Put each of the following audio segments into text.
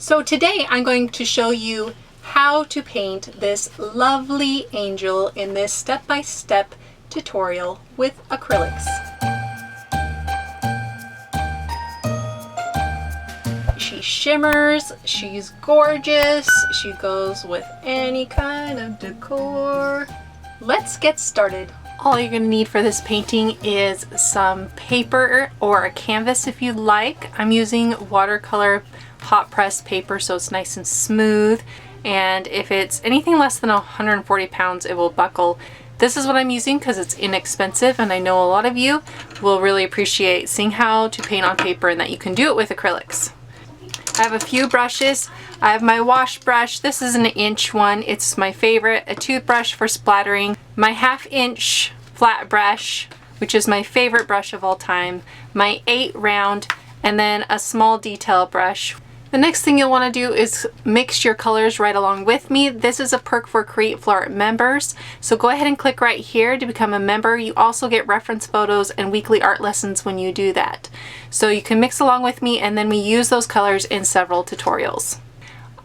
So today I'm going to show you how to paint this lovely angel in this step-by-step tutorial with acrylics. She shimmers, she's gorgeous, she goes with any kind of decor. Let's get started. All you're going to need for this painting is some paper or a canvas if you like. I'm using watercolor hot press paper so it's nice and smooth, and if it's anything less than 140 pounds it will buckle. This is what I'm using because it's inexpensive, and I know a lot of you will really appreciate seeing how to paint on paper and that you can do it with acrylics. I have a few brushes. I have my wash brush. This is an inch one. It's my favorite. A toothbrush for splattering. My 1/2 inch flat brush, which is my favorite brush of all time. My 8 round, and then a small detail brush. The next thing you'll want to do is mix your colors right along with me. This is a perk for Create Flow Art members. So go ahead and click right here to become a member. You also get reference photos and weekly art lessons when you do that. So you can mix along with me, and then we use those colors in several tutorials.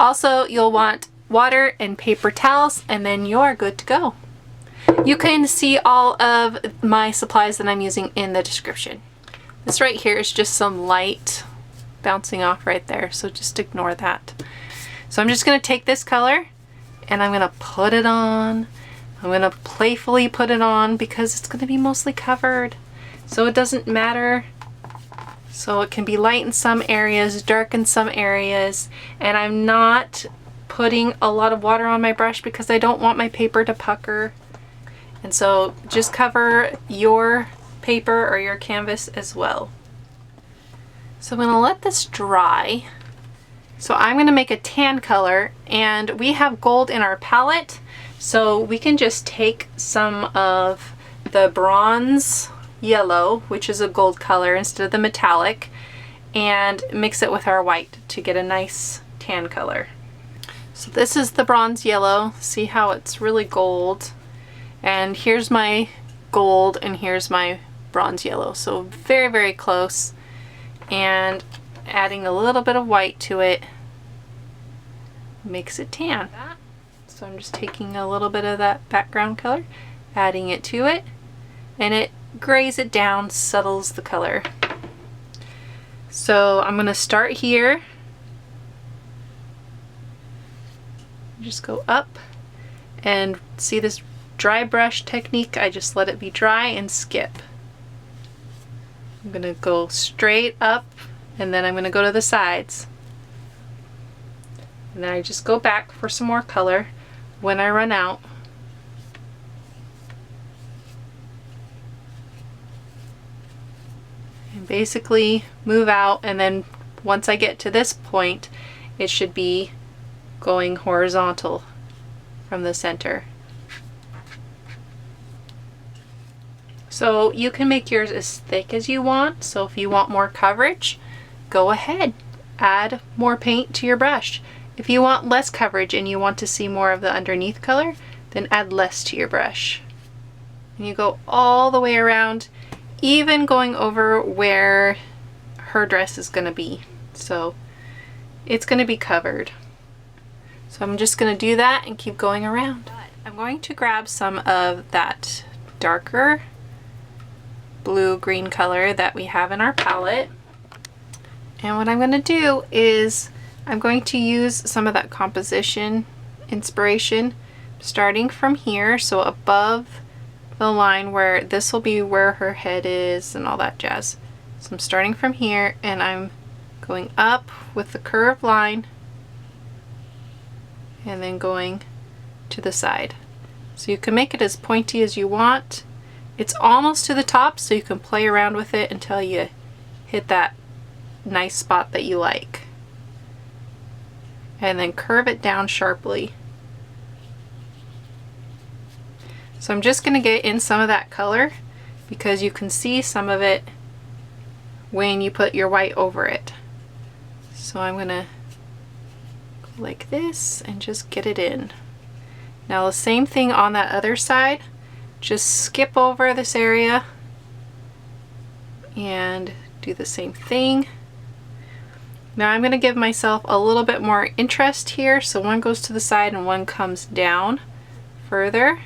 Also, you'll want water and paper towels, and then you're good to go. You can see all of my supplies that I'm using in the description. This right here is just some light bouncing off right there, so just ignore that. So I'm just going to take this color and I'm going to put it on. I'm going to playfully put it on because it's going to be mostly covered, so it doesn't matter. So it can be light in some areas, dark in some areas, and I'm not putting a lot of water on my brush because I don't want my paper to pucker. And so just cover your paper or your canvas as well. So I'm going to let this dry. So I'm going to make a tan color, and we have gold in our palette, so we can just take some of the bronze yellow, which is a gold color, instead of the metallic, and mix it with our white to get a nice tan color. So this is the bronze yellow. See how it's really gold? And here's my gold and here's my bronze yellow. So very, very close. And adding a little bit of white to it makes it tan. So I'm just taking a little bit of that background color, adding it to it, and it grays it down, settles the color. So I'm going to start here. Just go up, and see this dry brush technique? I just let it be dry and skip. I'm going to go straight up, and then I'm going to go to the sides. And then I just go back for some more color when I run out. And basically move out, and then once I get to this point, it should be going horizontal from the center. So you can make yours as thick as you want. So if you want more coverage, go ahead, add more paint to your brush. If you want less coverage and you want to see more of the underneath color, then add less to your brush. And you go all the way around, even going over where her dress is going to be. So it's going to be covered. So I'm just going to do that and keep going around. I'm going to grab some of that darker blue-green color that we have in our palette, and what I'm going to do is I'm going to use some of that composition inspiration starting from here, so above the line where this will be where her head is and all that jazz. So I'm starting from here and I'm going up with the curved line and then going to the side. So you can make it as pointy as you want. It's almost to the top, so you can play around with it until you hit that nice spot that you like. And then curve it down sharply. So I'm just going to get in some of that color because you can see some of it when you put your white over it. So I'm going to go like this and just get it in. Now the same thing on that other side. Just skip over this area and do the same thing. Now I'm going to give myself a little bit more interest here, so one goes to the side and one comes down further.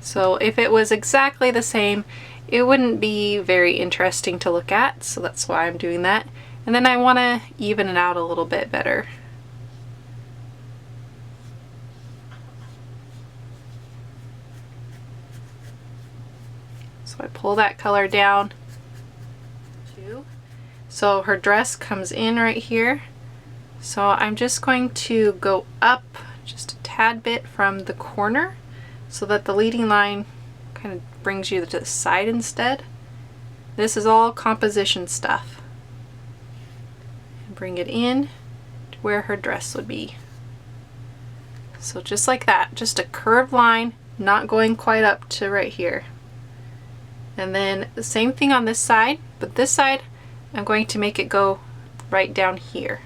So if it was exactly the same, it wouldn't be very interesting to look at, so that's why I'm doing that. And then I want to even it out a little bit better. So I pull that color down. So her dress comes in right here. So I'm just going to go up just a tad bit from the corner so that the leading line kind of brings you to the side instead. This is all composition stuff. And bring it in to where her dress would be. So just like that, just a curved line, not going quite up to right here. And then the same thing on this side, but this side I'm going to make it go right down here.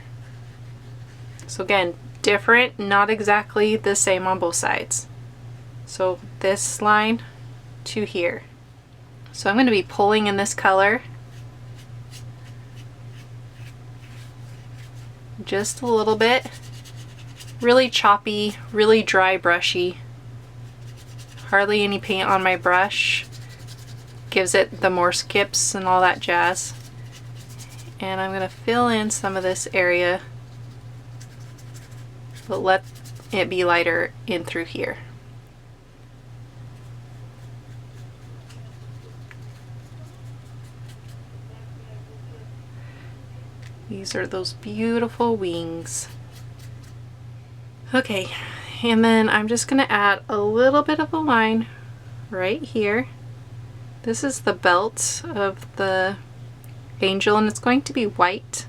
So again, different, not exactly the same on both sides. So this line to here. So I'm going to be pulling in this color just a little bit. Really choppy, really dry brushy. Hardly any paint on my brush. Gives it the more skips and all that jazz. And I'm going to fill in some of this area, but let it be lighter in through here. These are those beautiful wings. Okay, and then I'm just going to add a little bit of a line right here. This is the belt of the angel and it's going to be white,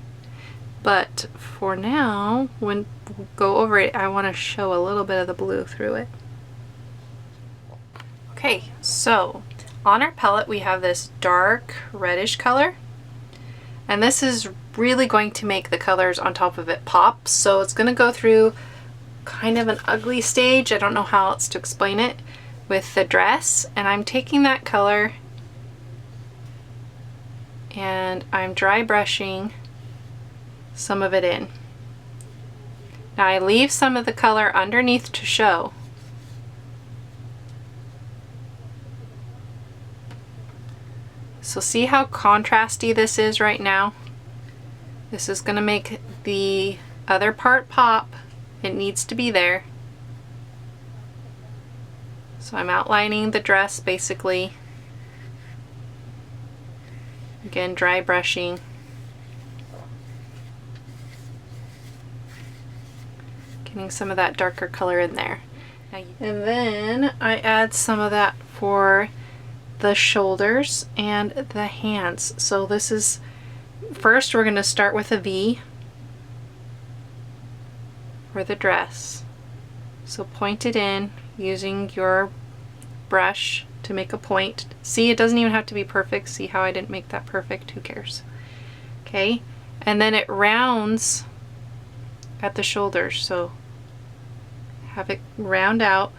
but for now when we go over it I want to show a little bit of the blue through it. Okay, so on our palette we have this dark reddish color, and this is really going to make the colors on top of it pop, so it's going to go through kind of an ugly stage, I don't know how else to explain it, with the dress. And I'm taking that color and I'm dry brushing some of it in. Now I leave some of the color underneath to show. So see how contrasty this is right now? This is going to make the other part pop. It needs to be there. So I'm outlining the dress basically. Again, dry brushing. Getting some of that darker color in there. And then I add some of that for the shoulders and the hands. So this is, first we're going to start with a V for the dress. So point it in using your brush to make a point. See, it doesn't even have to be perfect. See how I didn't make that perfect? Who cares? Okay, and then it rounds at the shoulders. So have it round out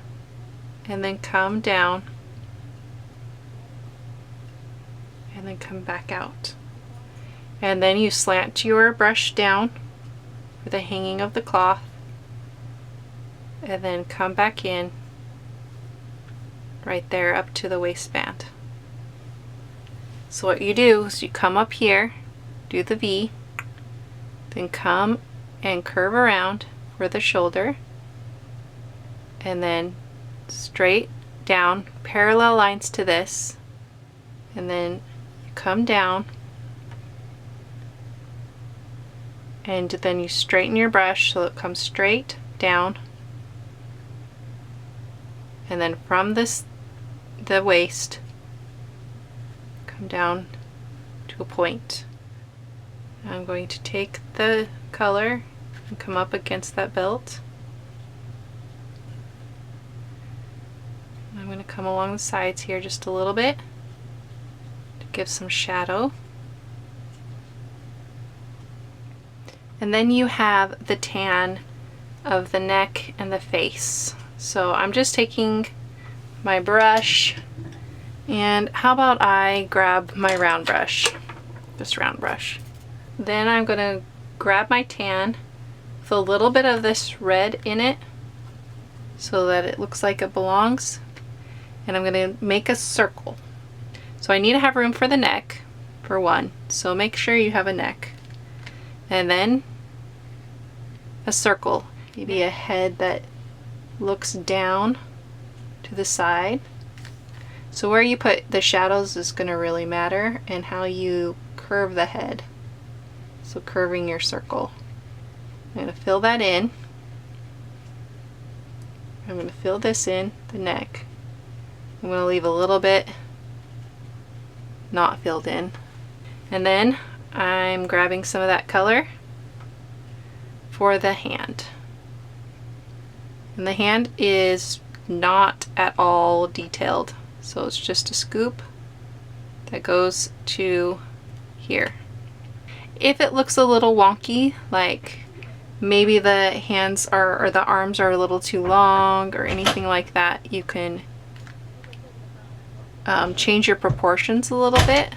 and then come down and then come back out. And then you slant your brush down for the hanging of the cloth and then come back in right there up to the waistband. So what you do is you come up here, do the V, then come and curve around for the shoulder, and then straight down, parallel lines to this, and then you come down, and then you straighten your brush so it comes straight down, and then from this the waist come down to a point. I'm going to take the color and come up against that belt. I'm going to come along the sides here just a little bit to give some shadow. And then you have the tan of the neck and the face. So I'm just taking my brush, and how about I grab my round brush, this round brush. Then I'm gonna grab my tan with a little bit of this red in it so that it looks like it belongs. And I'm gonna make a circle. So I need to have room for the neck, for one. So make sure you have a neck. And then a circle, maybe a head that looks down to the side. So where you put the shadows is gonna really matter, and how you curve the head. So curving your circle. I'm gonna fill that in. I'm gonna fill this in, the neck. I'm gonna leave a little bit not filled in. And then I'm grabbing some of that color for the hand. And the hand is not at all detailed. So it's just a scoop that goes to here. If it looks a little wonky, like maybe the hands are, or the arms are a little too long or anything like that, you can change your proportions a little bit.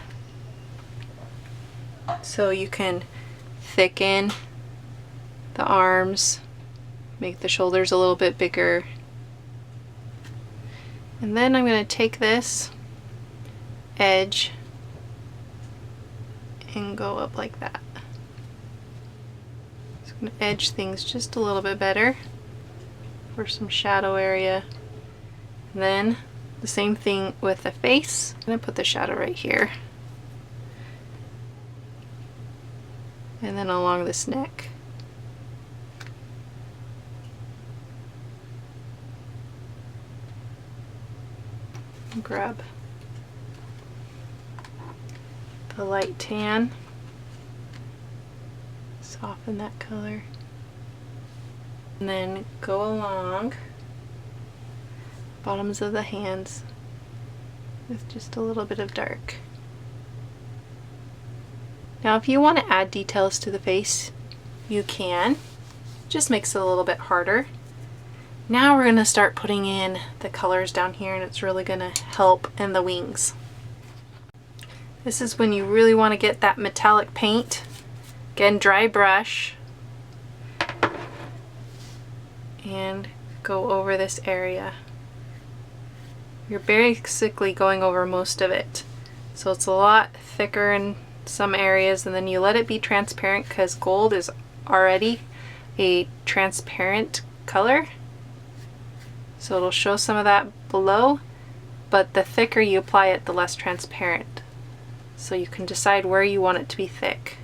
So you can thicken the arms, make the shoulders a little bit bigger. And then I'm going to take this edge and go up like that. So I'm going to edge things just a little bit better for some shadow area. And then the same thing with the face. I'm going to put the shadow right here. And then along this neck. Grab the light tan, soften that color, and then go along bottoms of the hands with just a little bit of dark. Now if you want to add details to the face, you can. Just makes it a little bit harder. Now we're going to start putting in the colors down here, and it's really going to help in the wings. This is when you really want to get that metallic paint. Again, dry brush. And go over this area. You're basically going over most of it. So it's a lot thicker in some areas, and then you let it be transparent because gold is already a transparent color. So it'll show some of that below, but the thicker you apply it, the less transparent. So you can decide where you want it to be thick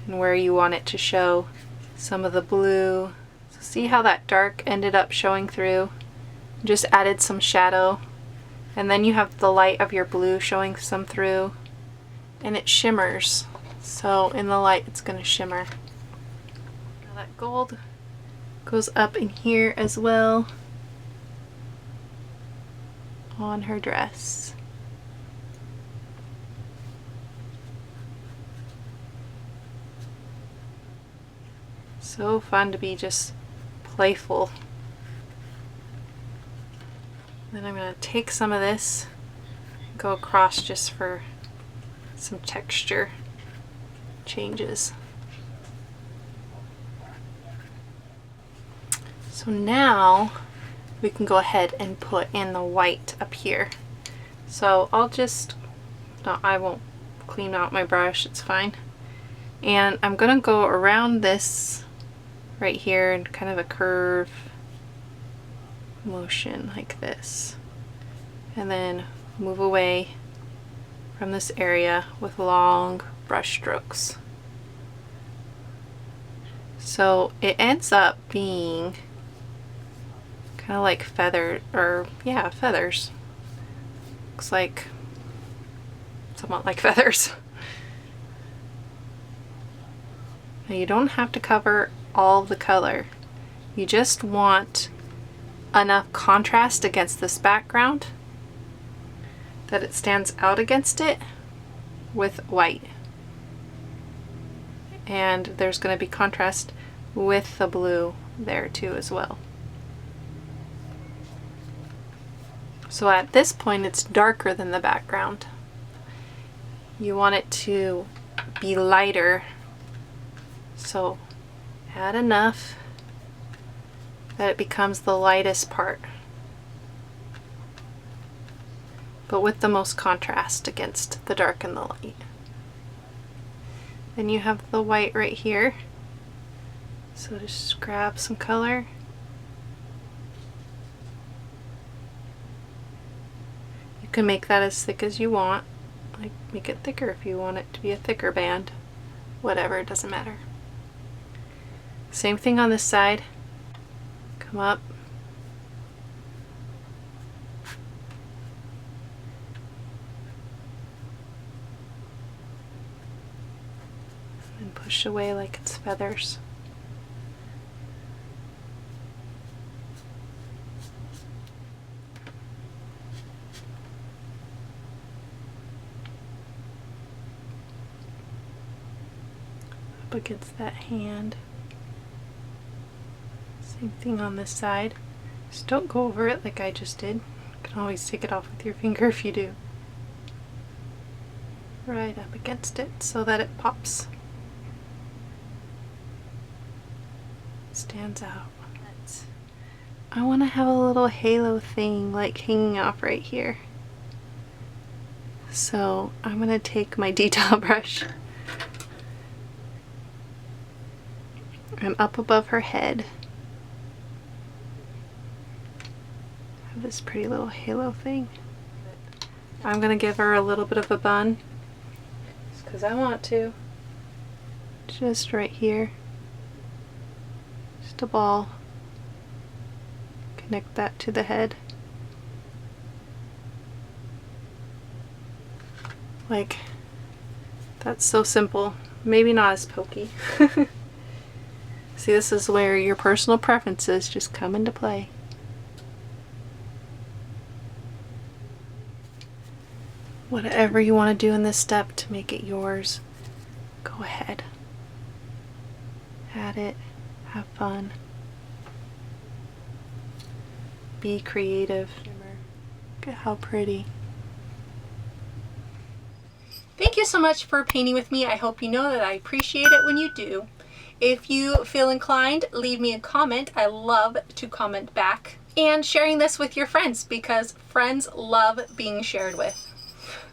and where you want it to show some of the blue. So see how that dark ended up showing through? Just added some shadow, and then you have the light of your blue showing some through, and it shimmers. So in the light it's going to shimmer. Now that gold goes up in here as well on her dress. So fun to be just playful. Then I'm going to take some of this, go across just for some texture changes. So now we can go ahead and put in the white up here. So I'll just, no, I won't clean out my brush, it's fine. And I'm gonna go around this right here in kind of a curve motion like this. And then move away from this area with long brush strokes. So it ends up being kind of like feather, or yeah, feathers. Looks like somewhat like feathers. Now you don't have to cover all the color. You just want enough contrast against this background that it stands out against it with white. And there's going to be contrast with the blue there too as well. So at this point it's darker than the background. You want it to be lighter. So add enough that it becomes the lightest part, but with the most contrast against the dark and the light. Then you have the white right here. So just grab some color. You can make that as thick as you want. Like, make it thicker if you want it to be a thicker band. Whatever, it doesn't matter. Same thing on this side. Come up. And push away like it's feathers. Up against that hand. Same thing on this side. Just don't go over it like I just did. You can always take it off with your finger if you do. Right up against it so that it pops. Stands out. I want to have a little halo thing like hanging off right here. So I'm going to take my detail brush and up above her head have this pretty little halo thing. I'm going to give her a little bit of a bun just because I want to. Just right here. Just a ball. Connect that to the head. Like, that's so simple. Maybe not as pokey. See, this is where your personal preferences just come into play. Whatever you want to do in this step to make it yours, go ahead. Add it. Have fun. Be creative. Look at how pretty. Thank you so much for painting with me. I hope you know that I appreciate it when you do. If you feel inclined, leave me a comment. I love to comment back. And sharing this with your friends, because friends love being shared with.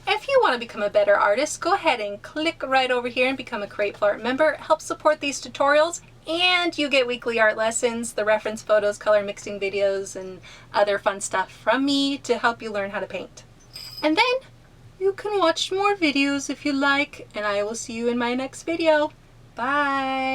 If you want to become a better artist, go ahead and click right over here and become a Grateful Art member. Help support these tutorials, and you get weekly art lessons, the reference photos, color mixing videos, and other fun stuff from me to help you learn how to paint. And then you can watch more videos if you like, and I will see you in my next video. Bye!